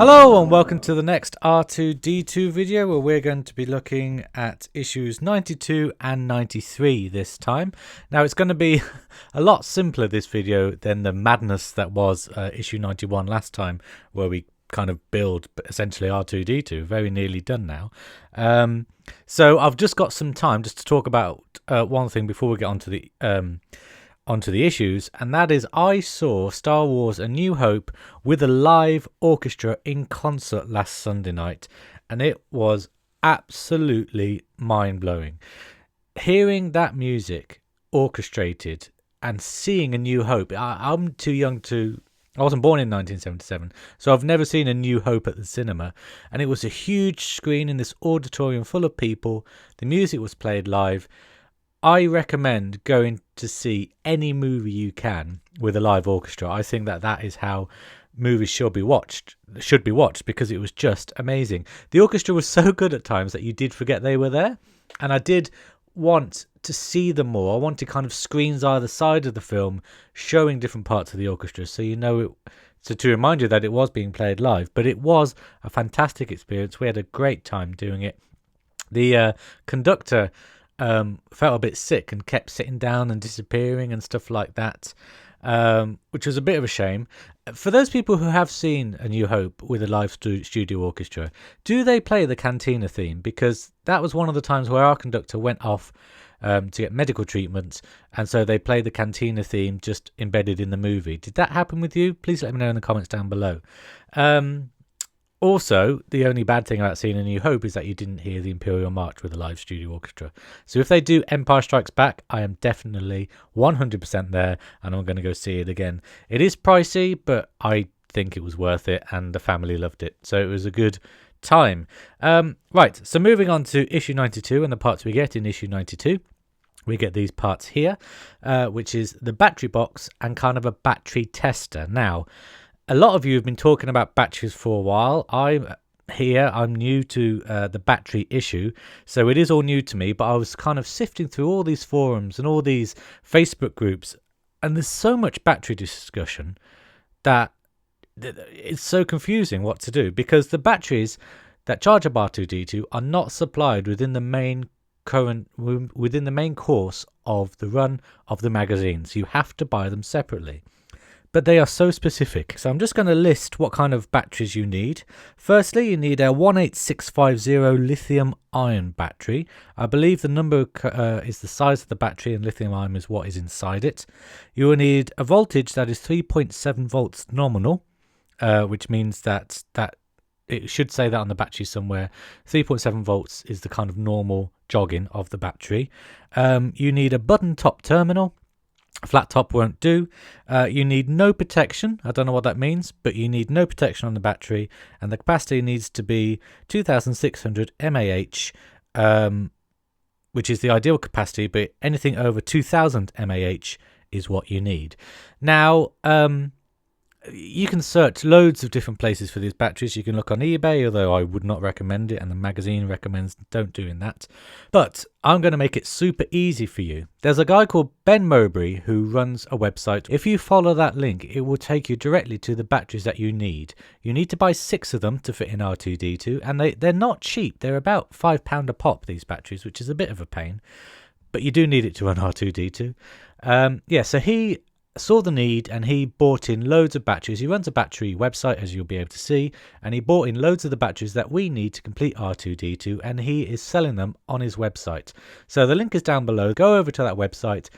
Hello and welcome to the next R2-D2 video where we're going to be looking at issues 92 and 93 this time. Now it's going to be a lot simpler this video than the madness that was issue 91 last time, where we kind of build essentially R2-D2, very nearly done now. So I've just got some time just to talk about one thing before we get onto the issues, and that is I saw Star Wars A New Hope with a live orchestra in concert last Sunday night, and it was absolutely mind-blowing. Hearing that music orchestrated and seeing A New Hope, I'm too young to... I wasn't born in 1977, so I've never seen A New Hope at the cinema, and it was a huge screen in this auditorium full of people. The music was played live. I recommend going to see any movie you can with a live orchestra. I think that is how movies should be watched because it was just amazing. The orchestra was so good at times that you did forget they were there, and I did want to see them more. I wanted kind of screens either side of the film showing different parts of the orchestra, so you know it, so to remind you that it was being played live. But it was a fantastic experience. We had a great time doing it. The conductor felt a bit sick and kept sitting down and disappearing and stuff like that, which was a bit of a shame. For those people who have seen A New Hope with a live studio orchestra, do they play the Cantina theme? Because that was one of the times where our conductor went off to get medical treatment, and so they played the Cantina theme just embedded in the movie. Did that happen with you? Please let me know in the comments down below. Also, the only bad thing about seeing A New Hope is that you didn't hear the Imperial March with a live studio orchestra. So if they do Empire Strikes Back, I am definitely 100% there, and I'm going to go see it again. It is pricey, but I think it was worth it, and the family loved it. So it was a good time. Right, so moving on to issue 92 and the parts we get in issue 92. We get these parts here, which is the battery box and kind of a battery tester. Now, a lot of you have been talking about batteries for a while. I'm new to the battery issue, so it is all new to me, but I was kind of sifting through all these forums and all these Facebook groups, and there's so much battery discussion that it's so confusing what to do, because the batteries that charge up R2-D2 are not supplied within the main course of the run of the magazines. You have to buy them separately. But they are so specific. So I'm just going to list what kind of batteries you need. Firstly, you need a 18650 lithium ion battery. I believe the number is the size of the battery, and lithium ion is what is inside it. You will need a voltage that is 3.7 volts nominal, which means that it should say that on the battery somewhere. 3.7 volts is the kind of normal jogging of the battery. You need a button top terminal. Flat top won't do. You need no protection. I don't know what that means, but you need no protection on the battery, and the capacity needs to be 2600 mAh, which is the ideal capacity, but anything over 2000 mAh is what you need. Now, you can search loads of different places for these batteries. You can look on eBay, although I would not recommend it, and the magazine recommends don't doing that. But I'm going to make it super easy for you. There's a guy called Ben Mowbray who runs a website. If you follow that link, it will take you directly to the batteries that you need. You need to buy 6 of them to fit in R2-D2, and they're not cheap. They're about £5 a pop, these batteries, which is a bit of a pain, but you do need it to run R2-D2. So he saw the need and he bought in loads of batteries. He runs a battery website, as you'll be able to see, and he bought in loads of the batteries that we need to complete R2-D2, and he is selling them on his website. So the link is down below. Go over to that website,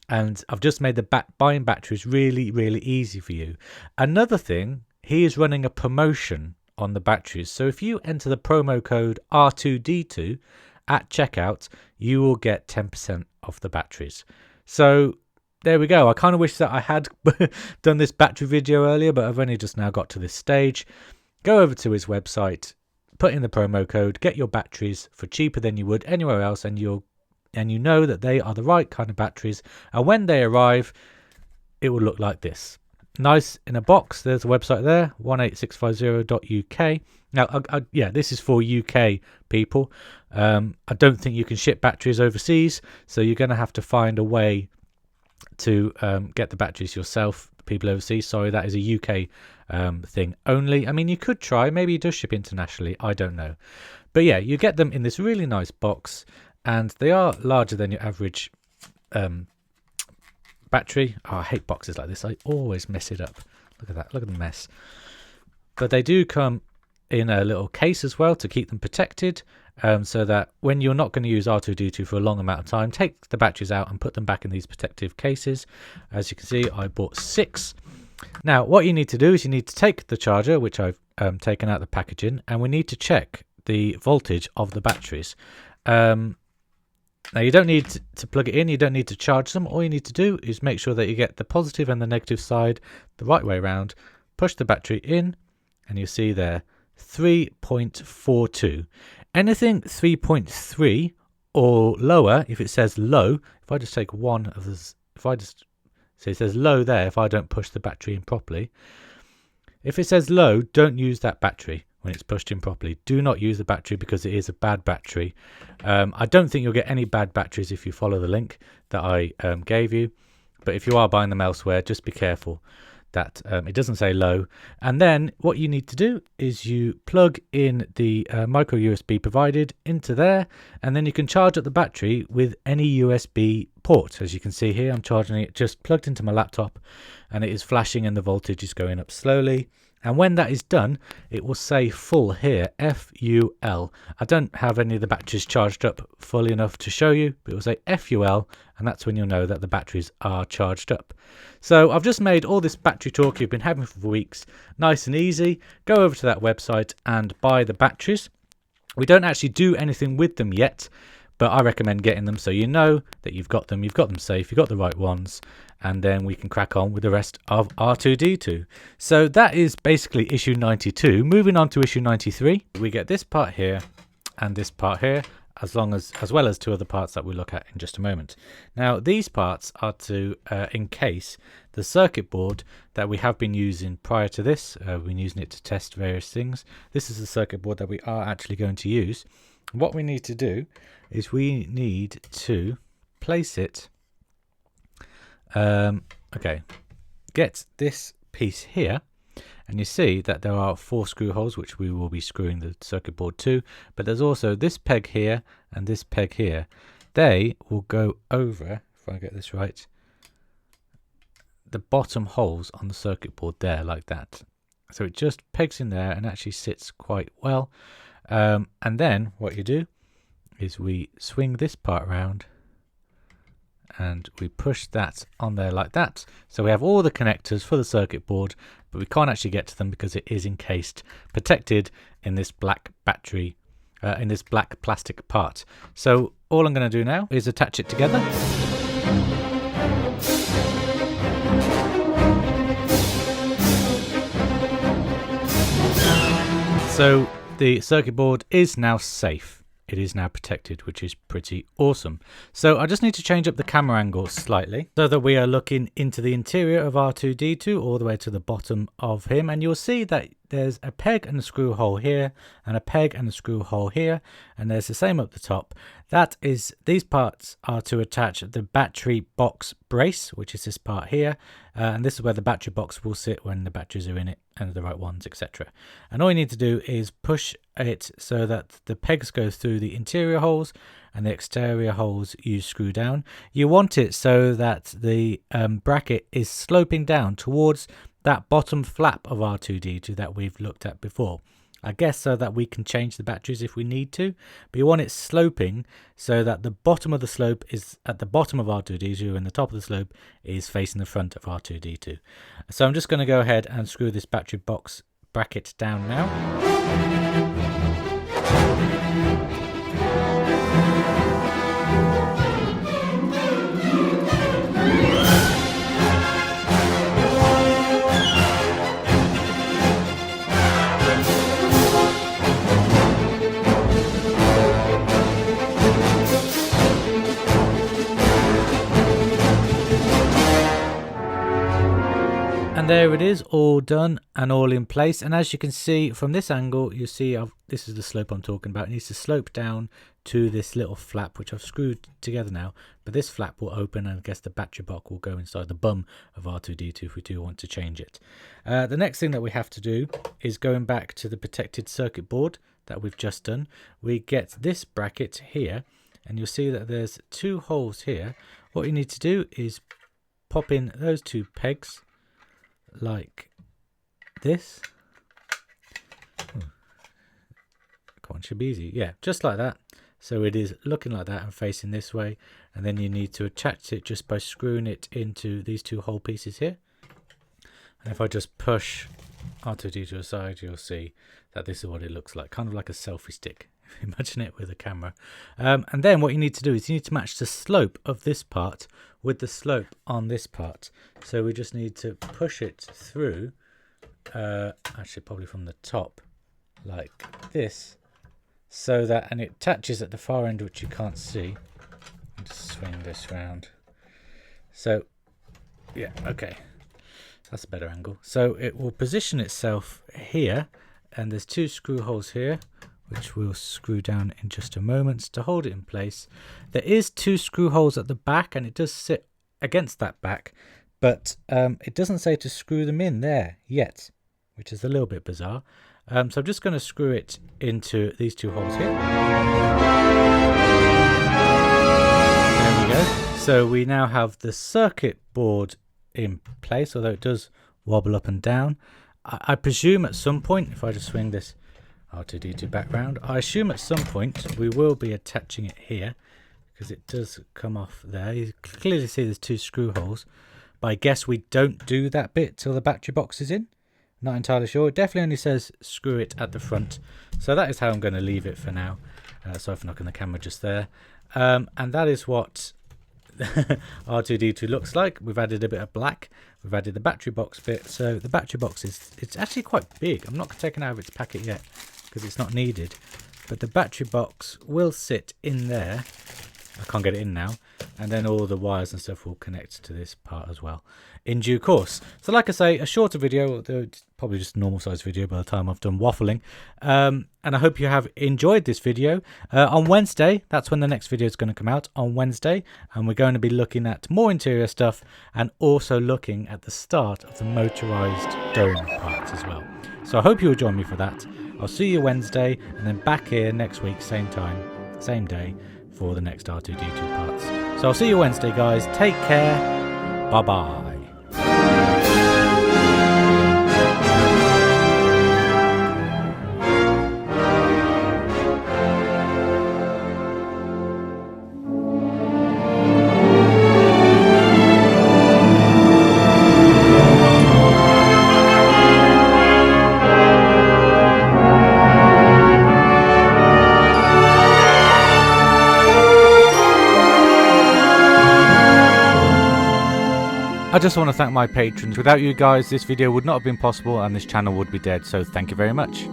and I've just made the buying batteries really, really easy for you. Another thing, he is running a promotion on the batteries. So if you enter the promo code R2-D2 at checkout, you will get 10% off the batteries. So there we go. I kind of wish that I had done this battery video earlier, but I've only just now got to this stage. Go over to his website, put in the promo code, get your batteries for cheaper than you would anywhere else, and you know that they are the right kind of batteries. And when they arrive, it will look like this. Nice in a box. There's a website there, 18650.uk. Now, this is for UK people. I don't think you can ship batteries overseas, so you're going to have to find a way to get the batteries yourself people overseas. Sorry, that is a UK thing only. I mean, you could try. Maybe it does ship internationally. I don't know. But yeah, you get them in this really nice box, and they are larger than your average battery. Oh, I hate boxes like this. I always mess it up. Look at that. Look at the mess. But they do come in a little case as well to keep them protected, so that when you're not going to use R2-D2 for a long amount of time, take the batteries out and put them back in these protective cases. As you can see, I bought 6. Now, what you need to do is you need to take the charger, which I've taken out the packaging, and we need to check the voltage of the batteries. Now, you don't need to plug it in, you don't need to charge them. All you need to do is make sure that you get the positive and the negative side the right way around, push the battery in, and you see there 3.42. Anything 3.3 or lower, if it says low, if I just take one of this, if I just say it says low there, if I don't push the battery in properly, if it says low, don't use that battery when it's pushed in properly. Do not use the battery because it is a bad battery. I don't think you'll get any bad batteries if you follow the link that I gave you, but if you are buying them elsewhere, just be careful that it doesn't say low. And then what you need to do is you plug in the micro USB provided into there, and then you can charge up the battery with any USB port. As you can see here, I'm charging it just plugged into my laptop, and it is flashing and the voltage is going up slowly. And when that is done, it will say full here, FUL. I don't have any of the batteries charged up fully enough to show you, but it will say FUL, and that's when you'll know that the batteries are charged up. So I've just made all this battery talk you've been having for weeks nice and easy. Go over to that website and buy the batteries. We don't actually do anything with them yet, but I recommend getting them so you know that you've got them safe, you've got the right ones, and then we can crack on with the rest of R2-D2. So that is basically issue 92. Moving on to issue 93, we get this part here and this part here, as well as 2 other parts that we'll look at in just a moment. Now, these parts are to encase the circuit board that we have been using prior to this. We've been using it to test various things. This is the circuit board that we are actually going to use. What we need to do is we need to place it, get this piece here, and you see that there are 4 screw holes which we will be screwing the circuit board to, but there's also this peg here and this peg here. They will go over, if I get this right, the bottom holes on the circuit board there, like that. So it just pegs in there and actually sits quite well. And then what you do is we swing this part around and we push that on there like that. So we have all the connectors for the circuit board, but we can't actually get to them because it is encased, protected in this black battery, in this black plastic part. So all I'm going to do now is attach it together. So the circuit board is now safe. It is now protected, which is pretty awesome. So I just need to change up the camera angle slightly so that we are looking into the interior of R2-D2 all the way to the bottom of him. And you'll see that there's a peg and a screw hole here and a peg and a screw hole here. And there's the same up the top. That is, these parts are to attach the battery box brace, which is this part here. And this is where the battery box will sit when the batteries are in it and the right ones, etc. And all you need to do is push it so that the pegs go through the interior holes and the exterior holes you screw down. You want it so that the bracket is sloping down towards that bottom flap of R2-D2 that we've looked at before. I guess so that we can change the batteries if we need to, but you want it sloping so that the bottom of the slope is at the bottom of R2-D2 and the top of the slope is facing the front of R2-D2. So I'm just going to go ahead and screw this battery box bracket down now. And there it is, all done and all in place. And as you can see from this angle, you see this is the slope I'm talking about. It needs to slope down to this little flap, which I've screwed together now. But this flap will open, and I guess the battery box will go inside the bum of R2-D2 if we do want to change it. The next thing that we have to do is going back to the protected circuit board that we've just done. We get this bracket here, and you'll see that there's 2 holes here. What you need to do is pop in those 2 pegs like this. Come on, should be easy. Yeah, just like that. So it is looking like that and facing this way, and then you need to attach it just by screwing it into these 2 hole pieces here. And if I just push R2-D2 aside, you'll see that this is what it looks like, kind of like a selfie stick. Imagine it with a camera. And then what you need to do is you need to match the slope of this part with the slope on this part. So we just need to push it through, actually probably from the top like this, so that, and it attaches at the far end, which you can't see. I'll just swing this round. So yeah, okay, that's a better angle. So it will position itself here, and there's 2 screw holes here, which we'll screw down in just a moment to hold it in place. There is 2 screw holes at the back, and it does sit against that back, but it doesn't say to screw them in there yet, which is a little bit bizarre. So I'm just going to screw it into these 2 holes here. There we go. So we now have the circuit board in place, although it does wobble up and down. I presume at some point, if I just swing this R2-D2 background, I assume at some point we will be attaching it here, because it does come off there. You clearly see there's 2 screw holes, but I guess we don't do that bit till the battery box is in. Not entirely sure. It definitely only says screw it at the front, so that is how I'm going to leave it for now. Sorry for knocking the camera just there. And that is what R2-D2 looks like. We've added a bit of black. We've added the battery box bit. So the battery box it's actually quite big. I'm not taking it out of its packet yet because it's not needed, but the battery box will sit in there. I can't get it in now, and then all the wires and stuff will connect to this part as well in due course. So like I say, a shorter video, although it's probably just a normal size video by the time I've done waffling, and I hope you have enjoyed this video. On Wednesday, that's when the next video is going to come out, on Wednesday, and we're going to be looking at more interior stuff and also looking at the start of the motorized dome parts as well. So I hope you'll join me for that. I'll see you Wednesday, and then back here next week, same time, same day, for the next R2-D2 parts. So I'll see you Wednesday, guys. Take care. Bye bye. I just want to thank my patrons. Without you guys, this video would not have been possible and this channel would be dead, so thank you very much.